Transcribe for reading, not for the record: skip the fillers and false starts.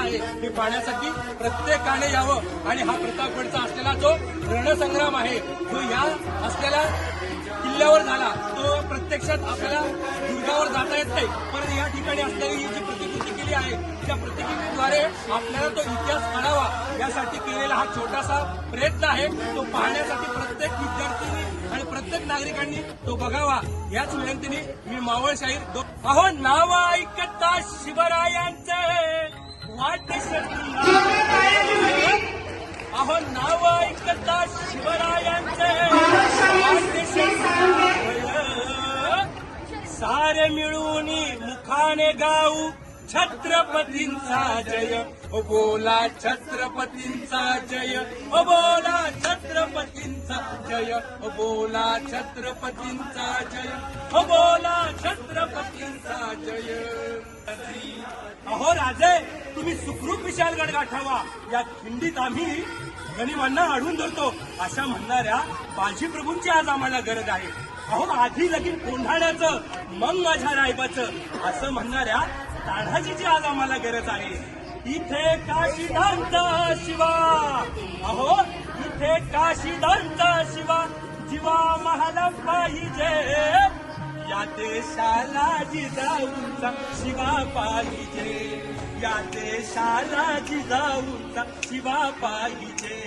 आहे हे पाहण्यासाठी प्रत्येकाने यावं आणि हा प्रतापगडचा असलेला जो रणसंग्राम आहे जो या असलेल्या किल्ल्यावर झाला तो प्रत्यक्षात आपल्याला दुर्गावर जाता येत नाही, पण या ठिकाणी असलेली ही जी प्रतिकृती केली आहे त्या प्रतिकृतीद्वारे आपल्याला तो इतिहास कळावा यासाठी केलेला हा छोटासा प्रयत्न आहे. तो पाहण्यासाठी प्रत्येक विद्यार्थ्यांनी आणि प्रत्येक नागरिकांनी तो बघावा याच विनंतीने मी मावळ शाहीर अहो नाव ऐकता शिवरायांचे वाटेश अहो नाव ऐकता शिवरायांचे सारे मिळून मुखाने गाऊ छत्रपतींचा जय ओ बोला छत्रपतींचा जय ओ बोला छत्रपतींचा जय ओ बोला छत्रपतींचा जय ओ बोला छत्रपतींचा जय. अहो राजे तुम्ही सुखरूप विशालगड गाठावा या खिंडीत आम्ही गनिमांना अडवून धरतो अशा म्हणणाऱ्या बाजीप्रभूंची आज आम्हाला गरज आहे. अहो आधी लगीन कोंढाण्याचं मग माझ्या रायबाचं असं म्हणणाऱ्या तान्हाजीची आज आम्हाला गरज आहे. इथे काशीदांचा शिवा अहो इथे काशीदांचा शिवा जीवा महाला पाहिजे या देशाला जिजाऊंचा शिवा पाहिजे या देशाला जिजाऊंचा शिवा पाहिजे.